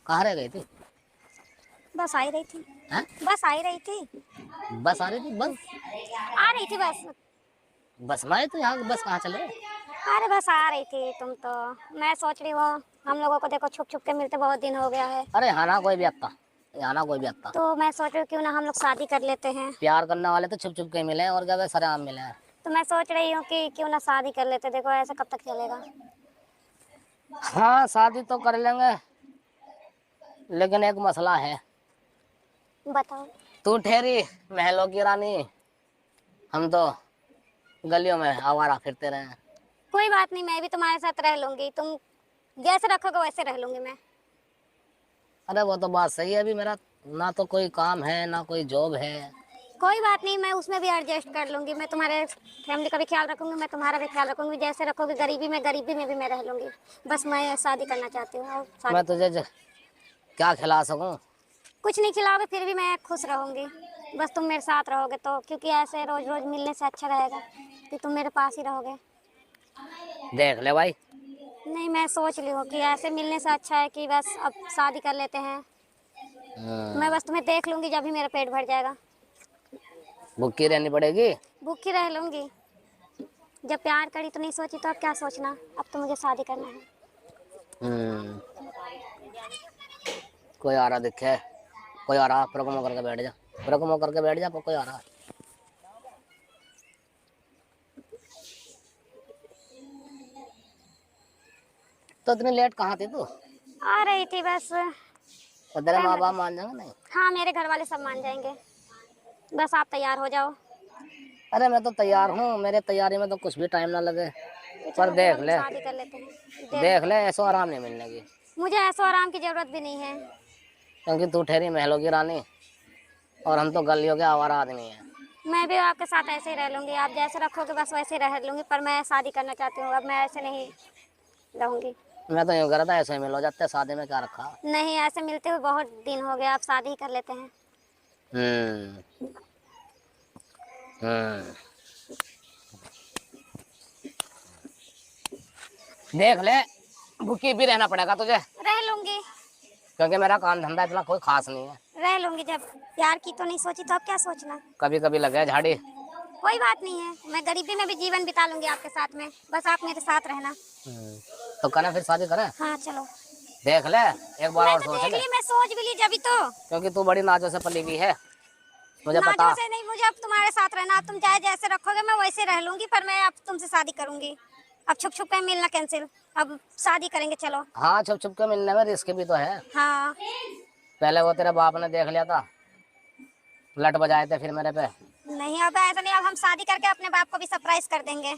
कहाँ रह गई थी? बस आ ही रही थी। हैं? बस आ ही रही थी। बस आ रही थी? बस? आ रही थी बस। बस में आए तो यहाँ बस कहाँ चले? अरे बस आ रही थी तुम तो। मैं सोच रही हूँ हम लोगों को देखो छुप छुप के मिलते बहुत दिन हो गया है। अरे यहाँ ना कोई भी आता, यहाँ ना कोई भी आता। तो मैं सोच रही हूँ क्यों ना हम लोग शादी कर लेते हैं। प्यार करने वाले तो छुप छुप के मिले और क्या सरेआम मिले हैं। तो मैं सोच रही हूँ कि क्यों ना शादी कर लेते। देखो ऐसे कब तक चलेगा। हाँ शादी तो कर लेंगे, लेकिन एक मसला है। बताओ। तू ठहरी महलों की रानी, हम तो गलियों में आवारा फिरते रहे। कोई बात नहीं, मैं भी तुम्हारे साथ रह लूंगी। तुम जैसे रखोगे वैसे रह लूंगी मैं। अरे वो तो बात सही है, अभी मेरा ना तो कोई काम है ना कोई जॉब है। कोई बात नहीं, मैं उसमें भी एडजस्ट कर लूंगी। मैं तुम्हारे फैमिली का भी ख्याल रखूंगी, मैं तुम्हारा भी ख्याल रखूंगी। जैसे रखोगे गरीबी में भी मैं रह लूंगी। बस मैं शादी करना चाहती हूँ और शादी मैं तुझे क्या खिला सकूं? कुछ नहीं खिलाओगे फिर भी मैं खुश रहूंगी। बस तुम मेरे साथ रहोगे तो, क्योंकि ऐसे रोज रोज मिलने से अच्छा रहेगा कि तुम मेरे पास ही रहोगे। देख ले भाई। नहीं, मैं सोच ली हूँ कि ऐसे मिलने से अच्छा है कि बस अब शादी कर लेते हैं। मैं बस तुम्हें देख लूंगी जब भी मेरा पेट भर जाएगा। भूखी रहनी पड़ेगी? भूखी रह लूंगी। जब प्यार करी तो नहीं सोची तो अब क्या सोचना। अब तो मुझे शादी करना है। हम्म। कोई आ रहा दिखे, कोई आ रहा, प्रगमो करके बैठ जा, प्रगमो करके बैठ जा, कोई आ रहा। तो इतनी लेट कहाँ थी तू? आ रही थी बस। तो तेरे टाइम माँ लगे। बाप मान जाएंगे नहीं? हाँ, मेरे घर वाले सब मान जाएंगे। बस आप तैयार हो जाओ। अरे मैं तो तैयार हूँ, मेरे तैयारी में तो कुछ भी टाइम ना लगे। तो पर चलो फिर देख हम ले, शादी कर लेते हैं। देख ले ऐसो आराम नहीं मिलने की। मुझे ऐसो आराम की जरूरत भी नहीं है। क्योंकि तू ठहरी महलों की रानी और हम तो गलियों के आवारा आदमी हैं। मैं भी आपके साथ ऐसे ही रह लूंगी। आप जैसे रखोगे बस वैसे ही रह लूंगी, पर मैं शादी करना चाहती हूँ। अब मैं ऐसे नहीं रहूंगी। मैं तो यूँ कह रहा था ऐसे ही मिल हो जाते, शादी में क्या रखा। नहीं, ऐसे मिलते हुए बहुत दिन हो गए। आप शादी ही कर लेते हैं। हम्म। हम्म। देख ले, भूखी भी रहना पड़ेगा तुझे, रह लूंगी। क्योंकि मेरा काम धंधा इतना कोई खास नहीं है। रह लूंगी। जब प्यार की तो नहीं सोची तो अब क्या सोचना। कभी कभी लगे झाड़ी। कोई बात नहीं है, मैं गरीबी में भी जीवन बिता लूंगी आपके साथ में। बस आप मेरे साथ रहना। तो करें फिर शादी करें? हाँ चलो। देख ले, एक बार मैं और तो सोच देख ले, ली, मैं सोच भी ली जब तो। क्योंकि तू बड़ी नाजों से पली हुई है, मुझे नाजों पता। से नहीं, मुझे अब तुम्हारे साथ रहना। अब तुम चाहे जैसे रखोगे मैं वैसे रह लूंगी, पर मैं अब तुमसे शादी करूंगी। अब छुप छुप के मिलना कैंसिल। अब शादी करेंगे चलो। हाँ छुप छुप के मिलने में रिस्क भी तो है। हाँ। पहले वो तेरे बाप ने देख लिया था, लट बजाए थे फिर मेरे पे। नहीं, अब ऐसा नहीं। अब हम शादी करके अपने बाप को भी सरप्राइज कर देंगे।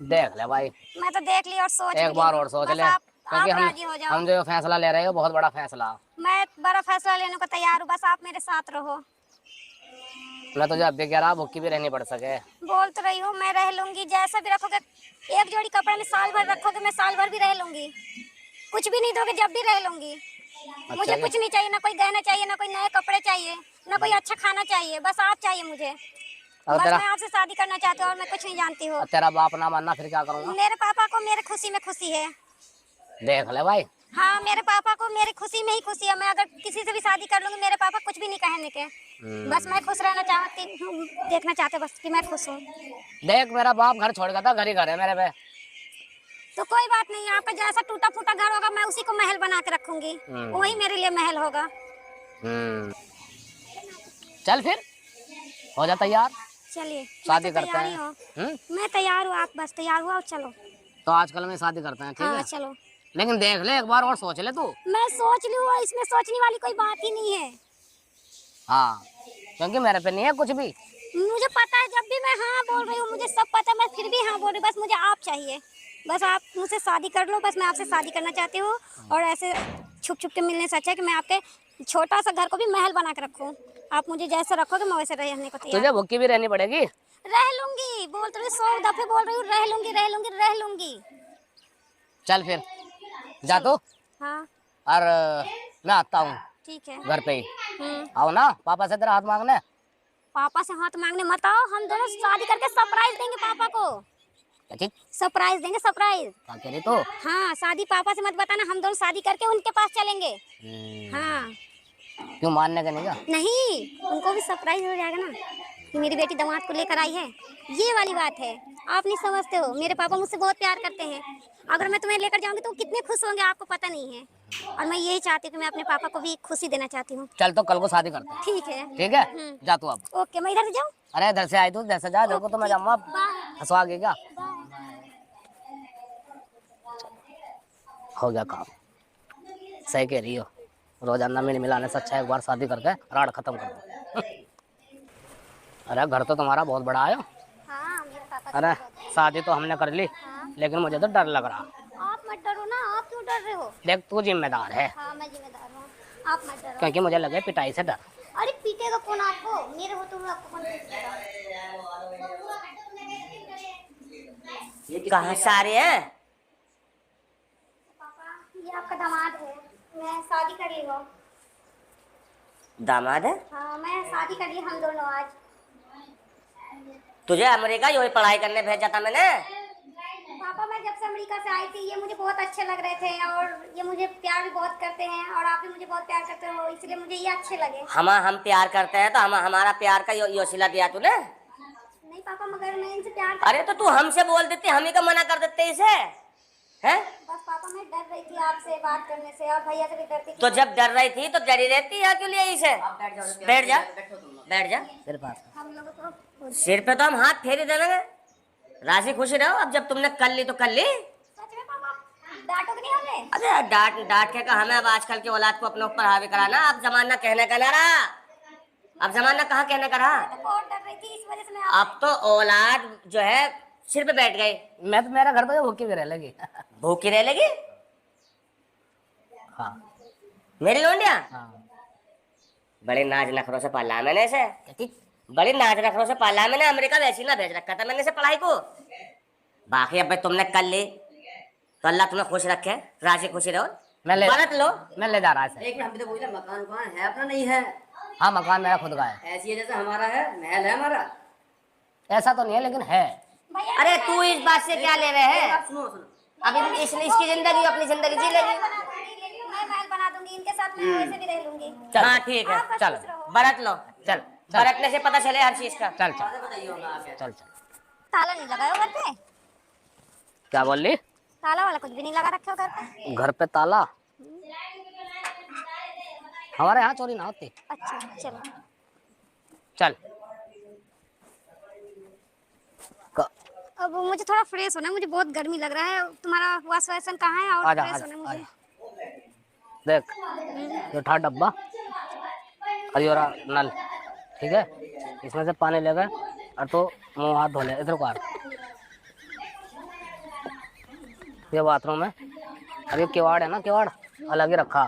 देख ले भाई, मैं तो देख ली और सोच भी एक ली बार हूँ। और सोच बस ले, क्योंकि आप राजी हो जाओ। हम जो फैसला ले रहे हो बहुत बड़ा फैसला। मैं बड़ा फैसला लेने को तैयार हूँ, बस आप मेरे साथ रहो। मैं तुझे अब भी कह रहा, भूखी भी रहनी पड़ सके। बोल तो रही हूँ, मैं रह लूंगी। जैसा भी रखोगे, एक जोड़ी कपड़े में साल भर रखोगे मैं साल भर भी रह लूंगी। कुछ भी नहीं दोगे जब भी रह लूंगी। अच्छा मुझे क्या? कुछ नहीं चाहिए, ना कोई गहना चाहिए, ना कोई नए कपड़े चाहिए, ना कोई अच्छा खाना चाहिए। बस आप चाहिए मुझे। अगर बस तेरा मैं आपसे शादी करना चाहती हूँ और मैं कुछ नहीं जानती हूँ। तेरा बाप ना मानना फिर क्या करूँगा? मेरे पापा को मेरे खुशी में खुशी है। देख ले भाई। हाँ, मेरे पापा को मेरी खुशी में ही खुशी है। मैं अगर किसी से भी शादी कर लूंगी मेरे पापा कुछ भी नहीं कहने के। बस मैं खुश रहना चाहती हूँ, देखना चाहते बस कि मैं खुश हूँ। देख मेरा बाप घर छोड़ गया था, घर ही घर है मेरे पे। तो कोई बात नहीं, यहाँ पे जैसा टूटा फूटा घर होगा मैं उसी को महल बना के रखूंगी। वही मेरे लिए महल होगा। चल फिर हो जा तैयार, चलिए, मैं शादी तो करते तैयार ही हैं। हूँ। मैं तैयार हूँ, आप बस तैयार हुआ और चलो। तो आजकल में शादी करते हैं, ठीक हाँ है? चलो। लेकिन देख ले, एक बार और सोच ले तू। मैं सोच ली हूँ, इसमें सोचने वाली कोई बात ही नहीं है। हाँ, क्योंकि मेरे पे नहीं है कुछ भी। मुझे पता है, जब भी मैं हाँ बोल रही हूँ मुझे सब पता है, मैं फिर भी हाँ बोल रही हूँ। बस मुझे आप चाहिए। बस आप मुझसे शादी कर लो। बस मैं आपसे शादी करना चाहती हूँ। और ऐसे छुप छुप के मिलने से अच्छा है कि मैं आपके छोटा सा घर को भी महल बना के रखूँ। आप मुझे जैसे रखोगे मैं वैसे रहने को तैयार तुझे हूँ। भूखी भी रहनी पड़ेगी। रह लूंगी, बोल तो रही 100 दफे बोल रही हूँ, रह लूंगी रह लूंगी रह लूंगी। चल फिर जा चलो। तू, हाँ और मैं आता हूँ ठीक है। घर पे ही। हम्म। आओ ना पापा से तेरा हाथ मांगने। पापा से हाथ मांगने मत आओ, हम दोनों शादी करके सरप्राइज देंगे पापा को। क्या चीज? सरप्राइज देंगे, सरप्राइज। क्या कह रही तू? हाँ, शादी पापा से मत बताना, हम दोनों शादी करके उनके पास चलेंगे। हाँ। क्यों, मानने का नहीं क्या? नहीं, उनको भी सरप्राइज हो जाएगा ना कि मेरी बेटी दामाद को लेकर आई है। ये वाली बात है, आप नहीं समझते हो। मेरे पापा मुझसे बहुत प्यार करते हैं। अगर मैं तुम्हें लेकर जाऊंगी तो वो कितने खुश होंगे आपको पता नहीं है। और मैं यही चाहती हूँ कि मैं अपने पापा को भी खुशी देना चाहती हूँ। चल तो कल को शादी करते हैं। ठीक है। ठीक है, जा तू अब। ओके, मैं इधर से जाऊँ? अरे इधर से आई तू, इधर से जा, देखो तो मैं जाऊंगा अब। बाय। हंसवा गई क्या? बाय। हो गया काम। सही कह रही हो, रोजाना मिल मिलाने से अच्छा एक बार शादी करके राड खत्म कर दो। अरे घर तो तुम्हारा बहुत बड़ा है। हाँ, मेरे पापा अरे शादी तो हमने कर ली, हाँ। लेकिन मुझे तो डर लग रहा। आप मत डरो ना, आप क्यों डर रहे हो? देख तू जिम्मेदार है। हाँ, मैं जिम्मेदार हूँ, आप मत डरो। क्योंकि मुझे लगे पिटाई से डर। अरे पीटेगा कौन आपको? मेरे हो तो मैं आपको कौन पीटेगा? कहाँ से आ रहे हैं? पापा, ये आपका दामाद है, मैं शादी कर ली हूँ। दामाद है? हाँ, मैं शादी कर ली हम दोनों आज। तुझे अमेरिका यही पढ़ाई करने भेजा था मैंने। पापा, मैं जब से अमेरिका से आई थी ये मुझे बहुत अच्छे लग रहे थे और ये मुझे प्यार भी बहुत करते हैं और आप भी मुझे बहुत प्यार करते हो, इसलिए मुझे ये अच्छे लगे। हम प्यार करते हैं तो हमारा प्यार का योशिला दिया तूने। नहीं पापा, मगर मैं इनसे प्यार अरे तो तू हमसे बोल देती, हम ही का मना कर देते इसे, हैं? बस पापा, मैं डर रही थी आपसे बात करने से और भैया से भी डरती थी। तो जब डर रही थी तो डरी रहती है क्यों लिए इसे? बैठ जा, बैठ जा। तेरे पास हम लोगों को सिर पे तो हम हाथ फेरी दे देंगे। राजी खुशी रहो, अब जब तुमने कर ली तो कर ली। सच में पापा, डांटोगे नहीं हमें? अरे डांट डांट के का हमें अब आजकल की औलाद को अपने ऊपर हावी कराना। अब जमाना कहने का ना रहा, अब जमाना कहाँ कहने का रहा। मैं तो बहुत डर रही थी, इस वजह से मैं अब तो औलाद जो है सिर पे बैठ गई। मैं तो, मेरा घर तो भूखी भी रह लगी। भूखी रह लगी? हाँ मेरी लोंडिया हाँ। बड़े नाज नखरों से पाला है मैंने इसे। बड़ी नाज नखरों से पाला है मैंने। अमेरिका वैसी ना भेज रखा था मैंने इसे पढ़ाई को। बाकी अब भाई तुमने कर ली तो अल्लाह तुम्हें खुश रखे, राजी खुशी रहो। बरत लो। मैं ले जा रहा है। एक मिनट, हम भी तो पूछे मकान कहाँ है? अपना नहीं है? हाँ, मकान मेरा खुद का है। ऐसी है जैसे हमारा है, महल है हमारा। ऐसा तो नहीं है लेकिन है। भैया अरे तू इस बात से क्या ले रहे हैं? आप सुनो सुनो, अब इसकी जिंदगी अपनी जिंदगी जी लेगी। मैं महल बना दूंगी इनके साथ, मैं वैसे भी रह लूंगी। हाँ ठीक है, आप बस चल। खुश रहो। बरत लो। चल चल बरतने से पता चले हर चीज का। चल चल आगे बताइए होगा आगे। चल चल। ताला नहीं लगाया घर पे? क्या बोल रही? ताला वाला कुछ भी नहीं लगा रखे हो घर पे? घर पे ताला? हमारे यहाँ चोरी ना होती। अच्छा चलो। चल। अब मुझे थोड़ा फ्रेश होना है, मुझे बहुत गर्मी लग रहा है। तुम्हारा वॉश बेसिन कहाँ है? और आजा फ्रेश आजा होना है मुझे। देख, ये उठा डब्बा और ये रहा नल, ठीक है? इसमें से पानी लेगा और तो मुंह हाथ धो ले। इधर को आ। ये बाथरूम है और ये किवाड़ है ना, किवाड़ अलग ही रखा,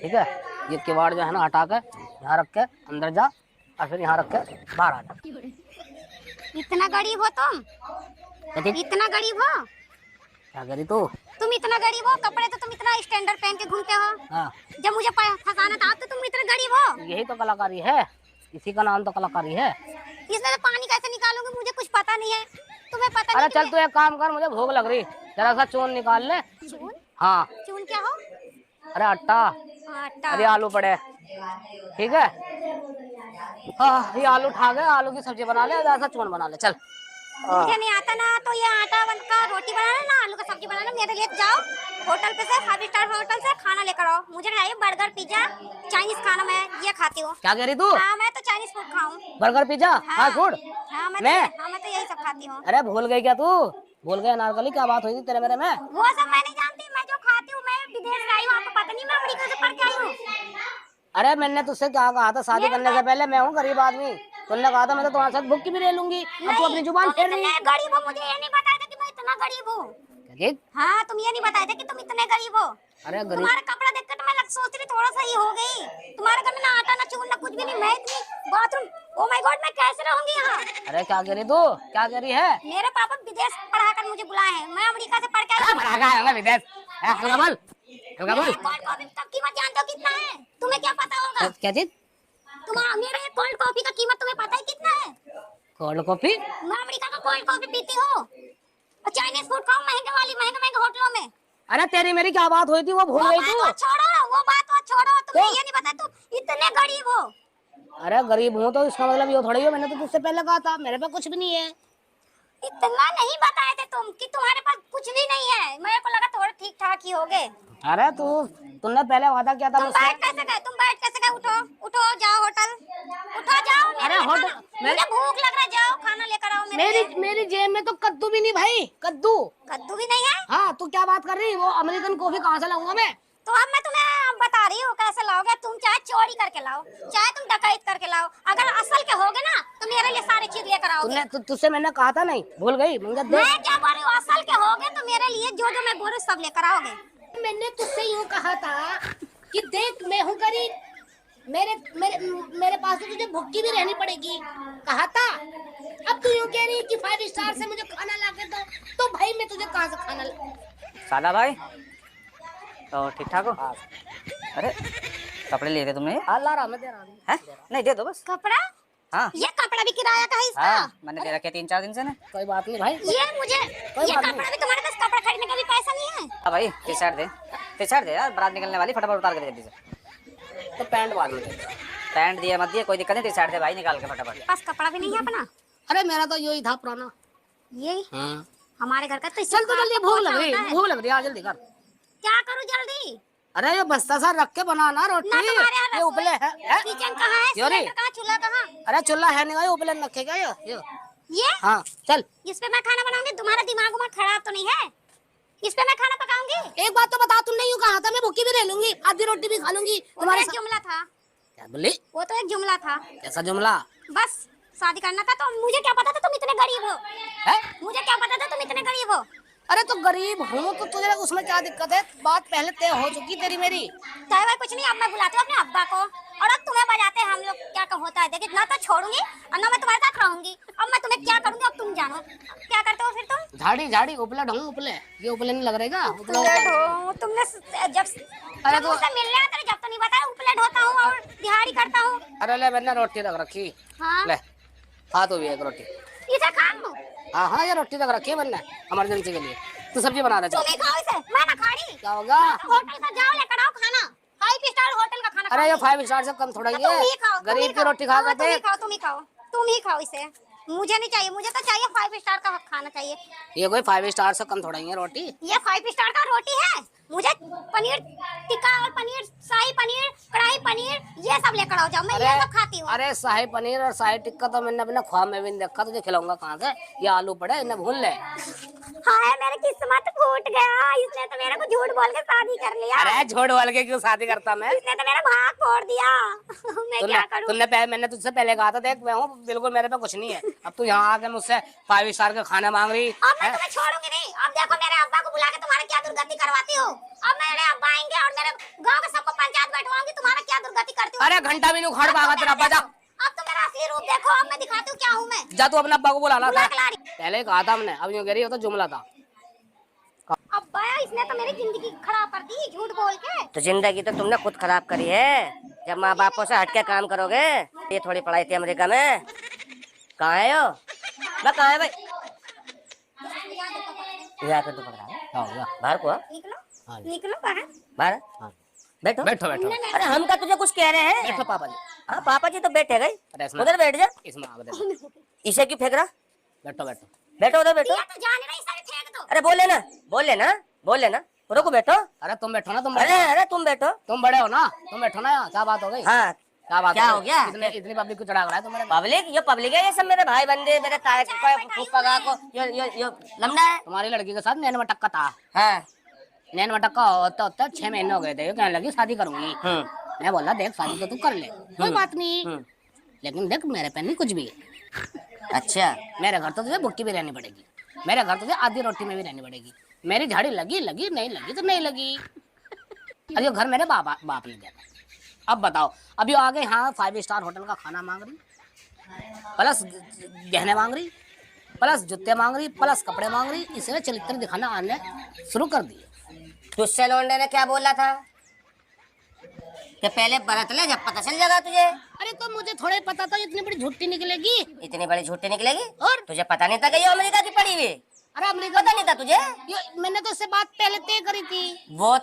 ठीक है? ये किवाड़ जो है ना हटा के यहाँ रख के अंदर जा और फिर यहाँ रख के बाहर आ जा। इतना गरीब हो तुम? इतना गरीब हो? क्या करी तू? तुम इतना गरीब हो? कपड़े तो तुम इतना स्टैंडर्ड पहन के घूमते हो। हाँ, जब मुझे फंसाना था तो तुम इतना गरीब हो? यही तो कलाकारी है, इसी का नाम तो कलाकारी है। इसमें से पानी कैसे निकालोगे मुझे कुछ पता नहीं है। तुम्हें पता अरे नहीं? चल तू एक काम कर, मुझे भूख लग रही, जरा सा चून निकाल ले। चून? हाँ। चून क्या हो? अरे आटा, आटा। अरे आलू पड़े, ठीक है? हाँ, ये आलू उठा गए, आलू की सब्जी बना ले, जरा सा चून बना ले। चल। मुझे नहीं आता ना, तो ये आटा बनकर रोटी बनाना ना आलू का सब्जी बनाना मेरे लिए जाओ होटल पे से 5 स्टार होटल से खाना लेकर आओ। मुझे चाहिए बर्गर पिज्जा चाइनीज खाना, मैं ये खाती हूँ। क्या कह रही तू? हाँ, मैं तो चाइनीज फूड खाऊं। Burger pizza fast food? हाँ मैं तो यही सब खाती हूँ। अरे भूल गई क्या तू? भूल गए अनारकली, क्या बात हुई थी तेरे मेरे में? वो सब मैं नहीं जानती, मैं जो खाती हूँ मैं विदेश से आई हूँ, आपको पता नहीं मैं अमेरिका से पढ़ के आई हूँ। अरे मैंने तुझसे क्या कहा था? शादी करने से पहले मैं हूँ गरीब आदमी, तुमने कहा था मैं तो तुम्हारे साथ भूख की भी रह लूंगी। अब तू अपनी जुबान फेर रही है। गरीब हो? मुझे ये नहीं बताया था कि मैं इतना गरीब हूँ। ठीक? हाँ, तुम ये नहीं बताया था कि तुम इतने गरीब हो। अरे गरीब, तुम्हारा कपड़ा देखकर तो मैं सोच रही थोड़ा सा ही हो गई। तुम्हारे घर में ना आटा ना चून ना कुछ भी नहीं, मैं इतनी बाथरूम, ओ माय गॉड, मैं कैसे रहूंगी यहाँ? अरे क्या कह रही तू? क्या कह रही है? मेरे पापा विदेश पढ़ाकर मुझे बुलाए हैं, मैं अमेरिका से पढ़ के आई हूँ। विदेश? हल्का बोल, हल्का बोल। कोल्ड कॉफी का कीमत जानते हो कितना है? तुम्हें क्या पता होगा? क्या चीज? मेरे कोल्ड कॉफी का कीमत तुम्हें पता है कितना है? Cold coffee? मैं अमेरिका का कोल्ड कॉफी पीती हूँ। और चाइनीज फूड खाओ महंगे वाली, महंगे महंगे होटलों में। अरे तेरी मेरी क्या बात हुई थी, वो भूल वो गई बात तू। वो छोड़ो, वो बात वो छोड़ो, तुमने तो? ये नहीं बताया तुम इतने गरीब हो। अरे गरीब हूँ तो इसका मतलब ये थोड़ी है, मैंने तो तुझसे पहले कहा था मेरे पे कुछ भी नहीं है। इतना नहीं बताए थे तुम कि तुम्हारे पास कुछ भी नहीं है, मेरे को लगा थोड़े ठीक ठाक ही होगे। अरे तुमने पहले वादा किया था तुम मुझसे। बैठ कैसे गए, तुम बैठ कैसे गए? उठो उठो, जाओ होटल, उठो जाओ। अरे होटल मुझे भूख लग रहा है, जाओ खाना लेकर आओ मेरे लिए। मेरी जेब में तो कद्दू भी नहीं भाई, कद्दू। कद्दू भी नहीं है? हाँ तू क्या बात कर रही है, वो अमेरिकन कॉफी कहाँ से लाऊंगा मैं? तो अब मैं तुम्हें बता रही हूँ कैसे लाओगे। तुम चाहे चोरी करके लाओ, चाहे तुम डकैत करके लाओ, अगर असल के होगे ना तो मेरे लिए सारी चीज लेकर आओगे। तुझसे मैंने कहा था नहीं, भूल गई? मंगत दे। मैं क्या बोल रही हूँ, असल के होगे तो मेरे लिए जो जो मैं बोल रही हूँ सब लेकर आओगे। मैंने तुझसे यूँ कहा था कि देख मैं हूँ गरीब, मेरे मेरे मेरे पास तो तुझे भूखी भी रहनी पड़ेगी, कहा था। अब तू यूँ कह रही है कि 5 स्टार से मुझे खाना ला के दो, तो भाई मैं तुझे कहाँ से खाना सादा भाई तो ठीक ठाक हो? अरे कपड़े लिए थे तुमने? ला रहा मैं, दे रहा हूँ। हैं? नहीं दे दो बस। कपड़ा? हाँ ये कपड़ा भी किराया का है इसका? हाँ मैंने दे रखे 3-4 दिन से ना। कोई बात नहीं भाई। ये मुझे ये बात कपड़ा भी, तुम्हारे पास कपड़ा खरीदने का भी पैसा नहीं है? हाँ भाई टी शर्ट दे यार, बारात निकलने वाली, फटाफट उतार के दे जल्दी से। तो पैंट बाद में दे। पैंट दिया मत दिए कोई दिक्कत नहीं, टी शर्ट दे भाई निकाल के फटाफट। पास कपड़ा भी नहीं है अपना? अरे मेरा तो यही था पुराना। ये हमारे घर का तो चल तो जल्दी, भूख लग रही, भूख लग रही है, आ जल्दी कर। क्या करूँ जल्दी? अरे ये बस्ता सा रख के बनाना रोटी, ना तुम्हारे यहाँ ये उपले है, किचन कहाँ है, योरी। सिलेंडर कहाँ, चूल्हा कहाँ? अरे चूल्हा है नहीं, उपले रखेगा ये। ये हाँ चल। इस पे मैं खाना बनाऊंगी? तुम्हारा दिमाग उमाग खराब तो नहीं है? इस पे मैं खाना पकाऊंगी? एक बात तो बता, तुमने यूँ कहा था मैं भूखी भी रह लूंगी, आधी रोटी भी खा लूंगी वो तो तुम्हारे एक साथ। जुमला था, क्या बोली? वो तो एक जुमला था। कैसा जुमला बस शादी करना था तो मुझे क्या पता था तुम इतने गरीब हो? है? मुझे क्या पता था तुम इतने गरीब हो? अरे तो गरीब हूँ तो तुझे उसमें क्या दिक्कत है? बात पहले तय हो चुकी तेरी मेरी। चाहे भाई कुछ नहीं, अब मैं बुलाती हूँ अपने अब्बा को और अब तुम्हें बजाते हैं हम लोग। क्या क्या होता है देखिए, ना तो छोड़ूंगी और ना मैं तुम्हारे साथ रहूंगी। अब मैं तुम्हें क्या करूंगी अब तुम जानो। क्या करते हो फिर तुम? झाड़ी झाड़ी उपले ढंग उपले, ये उपले नहीं लग रहेगा उपले। तुमने अरे जब मुझसे मिलने आते थे, जब तो नहीं बताया उपलेट होता हूँ और दिहाड़ी करता हूँ। अरे ले मैंने रोटी रख रखी, हाँ ले खा तो भी एक रोटी। इसे खाऊं? हाँ हाँ ये रोटी रख रखी है मैंने इमरजेंसी के लिए। तू सब्जी बना दे चल। तुम ही खाओ इसे, मैं ना खा रही। क्या होगा? होटल का जाओ लेकर आओ खाना, 5 स्टार होटल का खाना। अरे ये 5 स्टार से कम थोड़ा ही तुम ही है, खाओ, गरीब की रोटी खा तुम ही के। खाओ, तुम ही खाओ, तुम ही खाओ इसे। मुझे नहीं चाहिए, मुझे तो चाहिए 5 स्टार का खाना चाहिए। ये कोई 5 स्टार से कम थोड़ा ही है रोटी। ये 5 स्टार का रोटी है। मुझे पनीर टिक्का और पनीर शाही पनीर, कढ़ाई पनीर, ये सब लेकर आओ जाओ, मैं ये सब खाती हूँ। अरे शाही पनीर और शाही टिक्का तो मैंने अपने ख्वाब में भी नहीं देखा, तुझे खिलाऊंगा कहाँ से? ये आलू पड़े इन्हें भून ले। हाय मेरी किस्मत फूट गया, इसने तो मेरे को झूठ बोल के शादी कर लिया। अरे झूठ बोल के क्यों शादी करता मैं? इसने तो मेरा भाग फोड़ दिया। मैं क्या करूँ? मैंने तुझसे पहले कहा था देख मैं हूँ बिल्कुल, मेरे पे कुछ नहीं है। अब तू यहाँ आके मुझसे 5 स्टार का खाना मांग रही अब मैं है? तुम्हें छोड़ूंगी नहीं। अब देखो मेरे अब्बा को बुला के तुम्हारा क्या दुर्गति करवाती हूँ। अब मेरे अब्बा आएंगे और मेरे गांव के सबको पंचायत बैठवाऊंगी, तुम्हारा क्या दुर्गति करती हूँ। अरे घंटा भी नहीं उखाड़ पाएगा तेरा अब्बा, जा अब तो मेरा असली रूप देखो, अब मैं दिखाती हूँ क्या हूँ मैं। जा, तू अपने अब्बा को बुलाना था। बुला के ला रही। पहले कहा था हमने, अब यूँ कह रही हो तो जुमला था। अब्बा इसने तो मेरी जिंदगी खराब कर दी झूठ बोल के। तो जिंदगी तो तुमने खुद खराब करी है, जब माँ बापों से हटके काम करोगे। ये थोड़ी पढ़ाई थी अमेरिका में। कहाँ है यो? मैं कहाँ है भाई? यहाँ पे तो पकड़ा है। बाहर को आ? निकलो निकलो बाहर। बाहर बैठो बैठो बैठो अरे हम का तुझे कुछ कह रहे हैं? बैठो पापा जी। हाँ पापा जी तो बैठे गए, अरे इसमें उधर बैठ जा। इसमें आगे देखो। इसे क्यों फेंक रहा? बैठो बैठो। बैठो उधर बैठो। ये तो जान रही सारे फेंक दो। अरे बोल लेना रुको बैठो। अरे तुम बैठो ना, तुम अरे बैठो, अरे तुम बैठो। तुम बड़े हो ना, तुम बैठो ना। क्या बात हो गई? हाँ क्या बात क्या हो गया? इतनी पब्लिक को चढ़ा रहा है तुम्हारे? पब्लिक है ये सब, मेरे भाई बंदे, मेरे ताए को फूफा को यो लमड़ा है। तुम्हारी लड़की के साथ नैन मटक्का था। हाँ नैन मटक्का होता होता 6 महीने हो गए थे। ये कहने लगी शादी करूंगी। मैं बोला देख शादी तो तू कर ले, कोई बात नहीं, लेकिन देख मेरे पे नहीं कुछ भी। अच्छा मेरे घर तो तुझे भुक्की भी रहनी पड़ेगी, मेरे घर तुझे आधी रोटी में भी रहनी पड़ेगी। मेरी झाड़ी लगी लगी, नहीं लगी तो नहीं लगी। अब ये घर मेरे बाप ने दिया था। अब बताओ, अब ये आगे यहाँ 5 स्टार होटल का खाना मांग रही, प्लस गहने मांग रही, प्लस जूते मांग रही, प्लस कपड़े मांग रही। इसने चरित्र दिखाना आने शुरू कर दिए। तुझसे लौंडे ने क्या बोला था कि पहले बरत ले, जब पता चल जाएगा तुझे। अरे तो मुझे थोड़ा ही पता था इतनी बड़ी झूठी निकलेगी। इतनी बड़ी झूठी निकलेगी? और तुझे पता नहीं था कि ये अमेरिका की पड़ी हुई? अरे अमेरिका पता नहीं था तुझे? मैंने तो उससे बात पहले तय करी थी। वो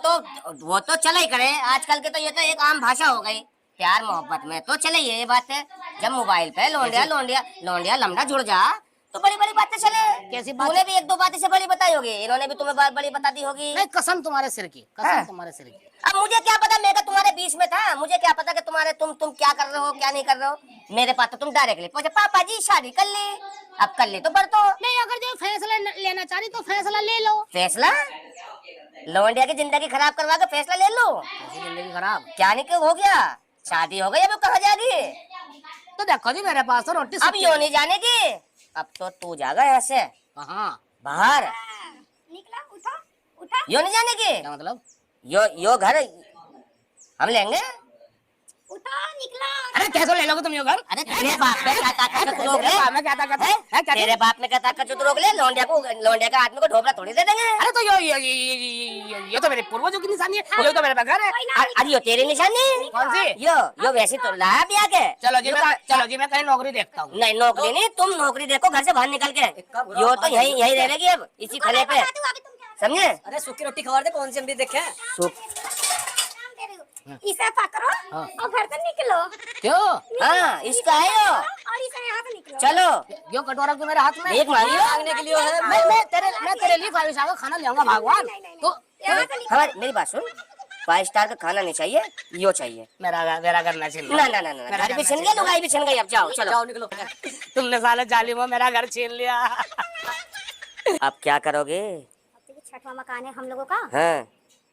तो चला ही करे, आजकल के तो ये तो एक आम भाषा हो गई, प्यार मोहब्बत में तो चले ये बात है। जब मोबाइल पे लौंडिया लौंडिया लौंडिया लमड़ा जुड़ जा तो बड़ी बड़ी बातें चले। कैसी बात? तूने भी एक दो बातें से बड़ी बताई होगी, इन्होंने भी तुम्हें बात बड़ी बता दी होगी। नहीं कसम तुम्हारे सिर की, कसम हाँ। तुम्हारे सिर की। अब मुझे क्या पता, मैं तुम्हारे बीच में था, मुझे क्या पता कि तुम्हारे तुम क्या कर रहे हो क्या नहीं कर रहे हो। मेरे पास तो तुम डायरेक्टली पहुंचे, पापा जी शादी कर ली, अब कर ली तो कर दो। नहीं अगर जो फैसला लेना चाह रही तो फैसला ले लो। फैसला? लौंडिया की जिंदगी खराब करवा के फैसला ले लो? कैसी जिंदगी खराब? क्या नहीं क्यों हो गया, शादी हो गई, अब कहाँ जाएगी? तो देखो जी मेरे पास तो रोटी अब यो नहीं जाने की, अब तो तू जाएगा यहाँ से कहाँ? बाहर, निकला, उठा उठा। यो नहीं जाने की। क्या मतलब? यो घर हम लेंगे। उठा निकला। अरे कैसे ले लोगे तुम ये घर? अरे तेरे बाप में क्या ताकत तू रोक ले? तेरे बाप में क्या ताकत है? हैं, क्या तेरे बाप में क्या ताकत तू रोक ले? लौंडिया का आदमी को ढोबरा थोड़ी दे देंगे। अरे तो ये तो मेरे पूर्वजों की निशानी है, ये तो मेरे घर है। अरे यो तेरी निशानी कौन सी? यो वैसे तो लाया भी आके। चलो जी मैं कहीं नौकरी देखता हूँ। नहीं नौकरी नहीं, तुम नौकरी देखो घर से बाहर निकल के। यो तो यही रहेगी अब इसी खले पे, समझे? अरे सूखी रोटी खवा दे, कौन सी हम भी देखे। इसे पकड़ो और घर से निकलो। क्यों? हाँ इसका है यो। और इसे यहाँ से निकलो। चलो यो कटोरा क्यों मेरे हाथ में? भीख मांगियो। मांगने के लिए है। मैं तेरे लिए ख्वाहिशा का खाना ले आऊंगा भगवान। तो यहाँ से निकलो। हमारी मेरी बात सुन, 5 स्टार का खाना नहीं चाहिए, यो चाहिए। मेरा घर ना छीन। ना घर भी छिन गई, लुगाई भी छिन गई, अब जाओ चलो। जाओ निकलो। तुमने साले जालिमो मेरा घर छीन लिया। अब क्या करोगे? अब देखिए छठवां मकान है हम लोगों का, हाँ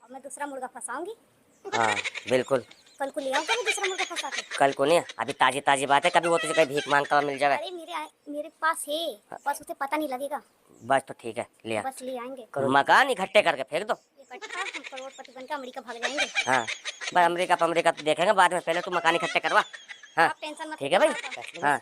अब मैं दूसरा मुर्गा फंसाऊंगी। हाँ बिल्कुल, कल को ले आऊंगा मैं दूसरा मुर्गा फंसा के। कल को नहीं, अभी ताजी ताजी बात है, कभी वो तुझे कहीं भीख मांगता हुआ मिल जाए अरे मेरे पास है, बस उसे पता नहीं लगेगा, बस तो ठीक है, ले आ। बस ले आएंगे। मकान इकट्ठे करके फेंक दो। इकट्ठा हम करोड़पति बनकर अमेरिका भाग जाएंगे। हाँ बस अमेरिका तो देखेंगे बाद में, पहले तू मकान इकट्ठे करवा। हाँ आप टेंशन मत ठीक है भाई। लीजिए। हाँ